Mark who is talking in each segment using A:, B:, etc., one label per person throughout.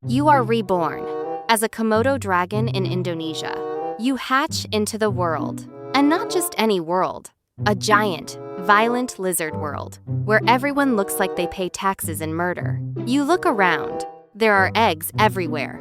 A: You are reborn as a Komodo dragon in Indonesia. You hatch into the world, and not just any world, a giant, violent lizard world, where everyone looks like they pay taxes and murder. You look around, there are eggs everywhere.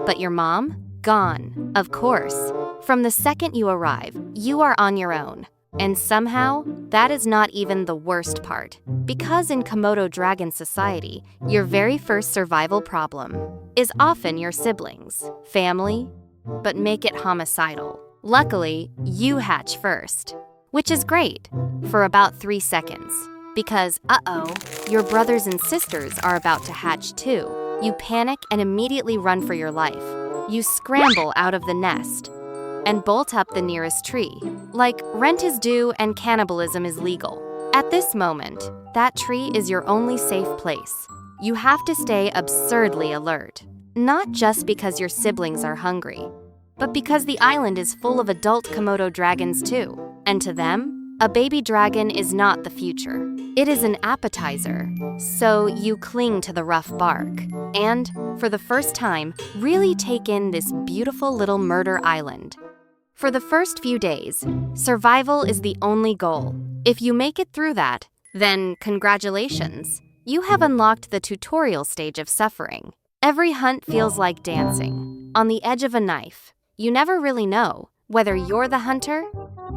A: But your mom? Gone, of course. From the second you arrive, you are on your own. And somehow, that is not even the worst part. Because in Komodo dragon society, your very first survival problem is often your siblings, family, but make it homicidal. Luckily, you hatch first, which is great for about 3 seconds. Because, your brothers and sisters are about to hatch too. You panic and immediately run for your life. You scramble out of the nest and bolt up the nearest tree. Like rent is due and cannibalism is legal. At this moment, that tree is your only safe place. You have to stay absurdly alert. Not just because your siblings are hungry, but because the island is full of adult Komodo dragons too. And to them, a baby dragon is not the future. It is an appetizer. So you cling to the rough bark. And, for the first time, really take in this beautiful little murder island. For the first few days, survival is the only goal. If you make it through that, then congratulations. You have unlocked the tutorial stage of suffering. Every hunt feels like dancing, on the edge of a knife. You never really know whether you're the hunter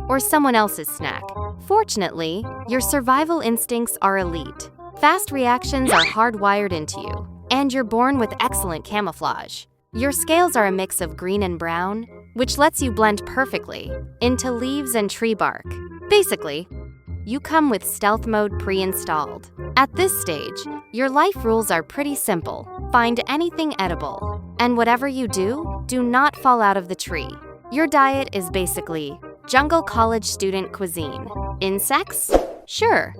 A: or someone else's snack. Fortunately, your survival instincts are elite. Fast reactions are hardwired into you, and you're born with excellent camouflage. Your scales are a mix of green and brown, which lets you blend perfectly into leaves and tree bark. Basically, you come with stealth mode pre-installed. At this stage, your life rules are pretty simple. Find anything edible, and whatever you do not fall out of the tree. Your diet is basically jungle college student cuisine. Insects? Sure.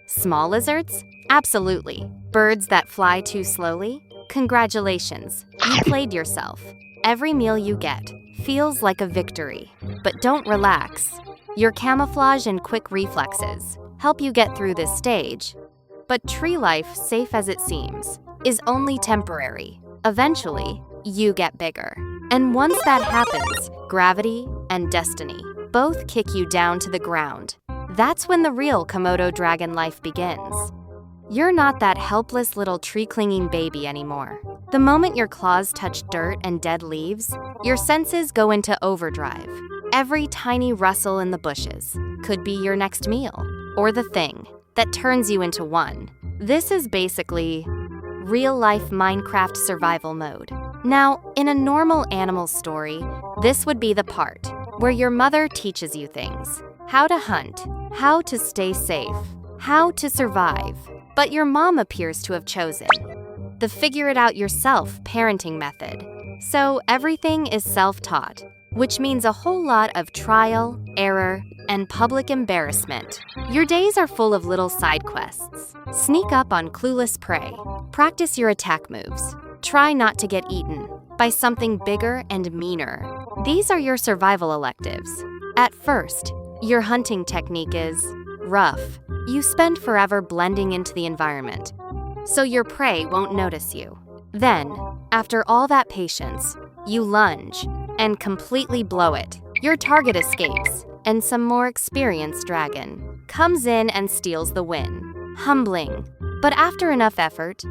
A: Small lizards? Absolutely. Birds that fly too slowly? Congratulations, you played yourself. Every meal you get feels like a victory. But don't relax. Your camouflage and quick reflexes help you get through this stage. But tree life, safe as it seems, is only temporary. Eventually, you get bigger. And once that happens, gravity and destiny both kick you down to the ground. That's when the real Komodo dragon life begins. You're not that helpless little tree-clinging baby anymore. The moment your claws touch dirt and dead leaves, your senses go into overdrive. Every tiny rustle in the bushes could be your next meal, or the thing that turns you into one. This is basically real-life Minecraft survival mode. Now, in a normal animal story, this would be the part where your mother teaches you things. How to hunt, how to stay safe, how to survive. But your mom appears to have chosen the figure-it-out-yourself parenting method. So everything is self-taught, which means a whole lot of trial, error, and public embarrassment. Your days are full of little side quests. Sneak up on clueless prey. Practice your attack moves. Try not to get eaten by something bigger and meaner. These are your survival electives. At first, your hunting technique is rough. You spend forever blending into the environment, so your prey won't notice you. Then, after all that patience, you lunge and completely blow it. Your target escapes, and some more experienced dragon comes in and steals the win. Humbling. But after enough effort,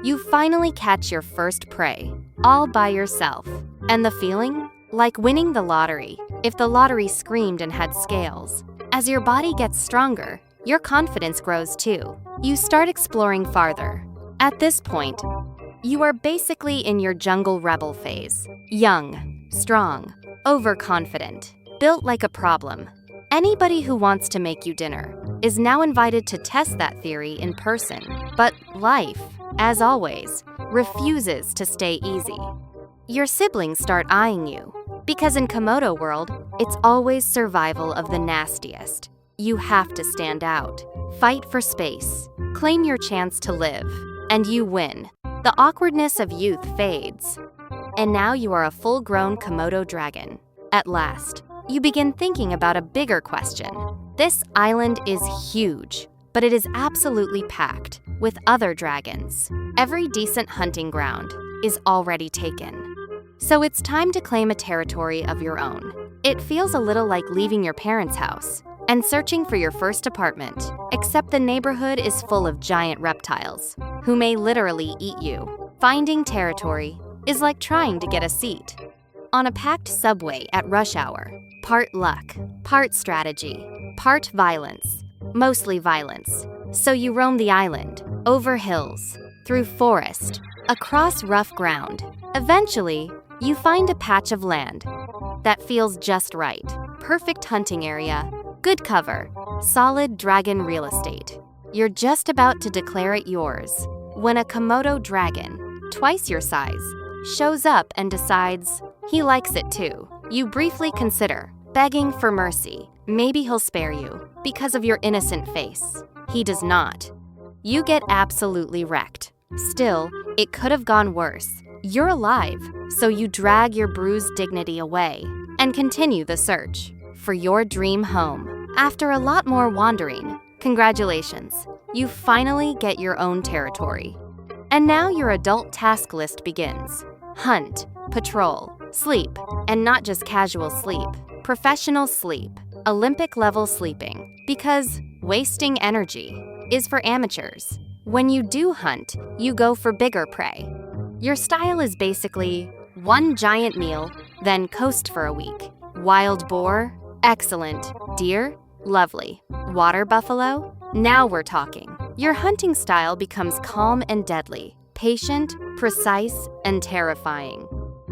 A: you finally catch your first prey, all by yourself. And the feeling? Like winning the lottery, if the lottery screamed and had scales. As your body gets stronger, your confidence grows too. You start exploring farther. At this point, you are basically in your jungle rebel phase. Young, strong, overconfident, built like a problem. Anybody who wants to make you dinner is now invited to test that theory in person. But life, as always, refuses to stay easy. Your siblings start eyeing you, because in Komodo world, it's always survival of the nastiest. You have to stand out, fight for space, claim your chance to live, and you win. The awkwardness of youth fades. And now you are a full-grown Komodo dragon. At last, you begin thinking about a bigger question. This island is huge, but it is absolutely packed with other dragons. Every decent hunting ground is already taken. So it's time to claim a territory of your own. It feels a little like leaving your parents' house and searching for your first apartment, except the neighborhood is full of giant reptiles who may literally eat you. Finding territory is like trying to get a seat on a packed subway at rush hour. Part luck, part strategy, part violence, mostly violence. So you roam the island, over hills, through forest, across rough ground. Eventually, you find a patch of land that feels just right. Perfect hunting area, good cover, solid dragon real estate. You're just about to declare it yours when a Komodo dragon, twice your size, shows up and decides he likes it too. You briefly consider begging for mercy. Maybe he'll spare you because of your innocent face. He does not. You get absolutely wrecked. Still, it could have gone worse. You're alive, so you drag your bruised dignity away and continue the search for your dream home. After a lot more wandering, congratulations, you finally get your own territory. And now your adult task list begins. Hunt, patrol, sleep, and not just casual sleep, professional sleep, Olympic-level sleeping, because wasting energy is for amateurs. When you do hunt, you go for bigger prey. Your style is basically one giant meal, then coast for a week. Wild boar? Excellent. Deer? Lovely. Water buffalo? Now we're talking. Your hunting style becomes calm and deadly, patient, precise, and terrifying.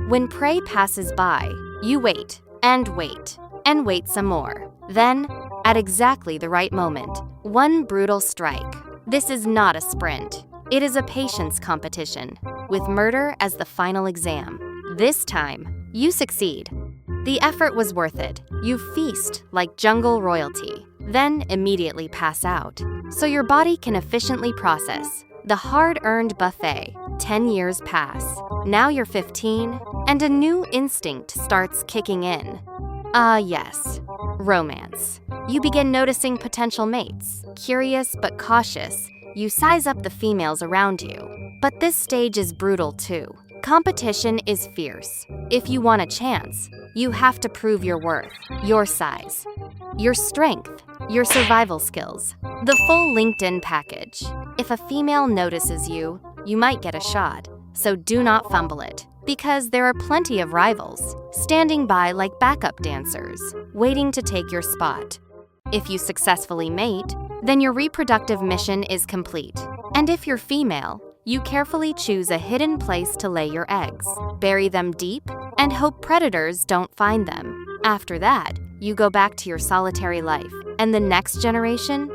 A: When prey passes by, you wait, and wait, and wait some more. Then, at exactly the right moment, one brutal strike. This is not a sprint. It is a patience competition, with murder as the final exam. This time, you succeed. The effort was worth it. You feast like jungle royalty, then immediately pass out, so your body can efficiently process the hard-earned buffet. 10 years pass. Now you're 15, and a new instinct starts kicking in. Yes, romance. You begin noticing potential mates. Curious but cautious, you size up the females around you. But this stage is brutal too. Competition is fierce. If you want a chance, you have to prove your worth, your size, your strength, your survival skills, the full LinkedIn package. If a female notices you, you might get a shot, so do not fumble it, because there are plenty of rivals standing by like backup dancers, waiting to take your spot. If you successfully mate, then your reproductive mission is complete. And if you're female, you carefully choose a hidden place to lay your eggs, bury them deep, and hope predators don't find them. After that, you go back to your solitary life, and the next generation,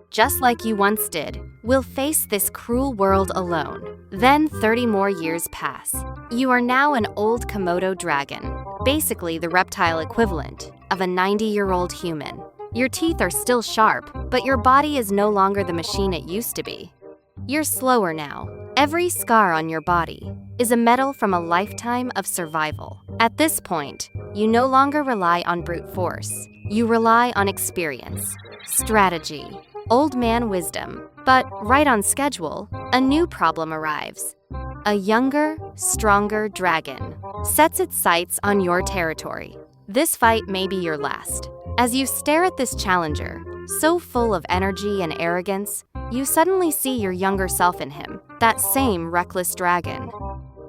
A: just like you once did, will face this cruel world alone. Then 30 more years pass. You are now an old Komodo dragon, basically the reptile equivalent of a 90-year-old human. Your teeth are still sharp, but your body is no longer the machine it used to be. You're slower now. Every scar on your body is a medal from a lifetime of survival. At this point, you no longer rely on brute force. You rely on experience, strategy, old man wisdom. But right on schedule, a new problem arrives. A younger, stronger dragon sets its sights on your territory. This fight may be your last. As you stare at this challenger, so full of energy and arrogance, you suddenly see your younger self in him, that same reckless dragon,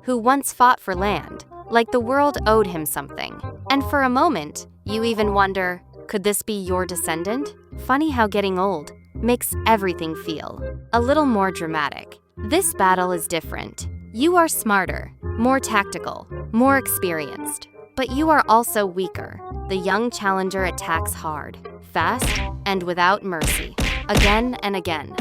A: who once fought for land, like the world owed him something. And for a moment, you even wonder, could this be your descendant? Funny how getting old makes everything feel a little more dramatic. This battle is different. You are smarter, more tactical, more experienced, but you are also weaker. The young challenger attacks hard, fast, and without mercy, again and again.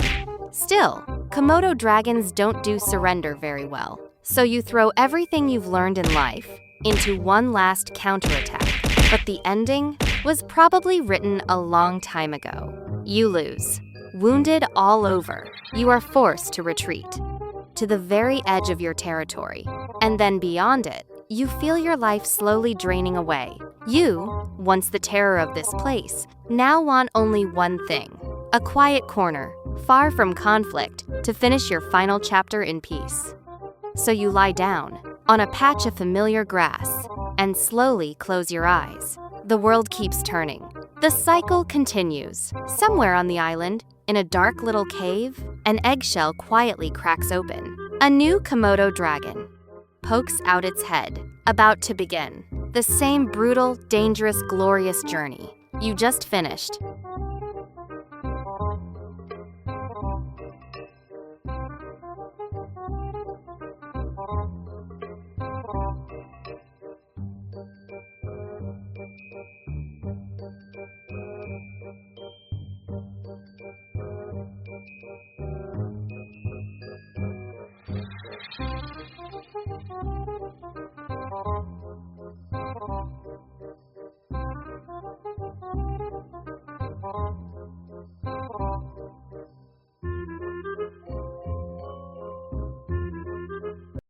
A: Still, Komodo dragons don't do surrender very well, so you throw everything you've learned in life into one last counterattack. But the ending was probably written a long time ago. You lose. Wounded all over, you are forced to retreat to the very edge of your territory, and then beyond it, you feel your life slowly draining away. You, once the terror of this place, now want only one thing: a quiet corner, far from conflict, to finish your final chapter in peace. So you lie down on a patch of familiar grass and slowly close your eyes. The world keeps turning. The cycle continues. Somewhere on the island, in a dark little cave, an eggshell quietly cracks open. A new Komodo dragon pokes out its head, about to begin the same brutal, dangerous, glorious journey you just finished.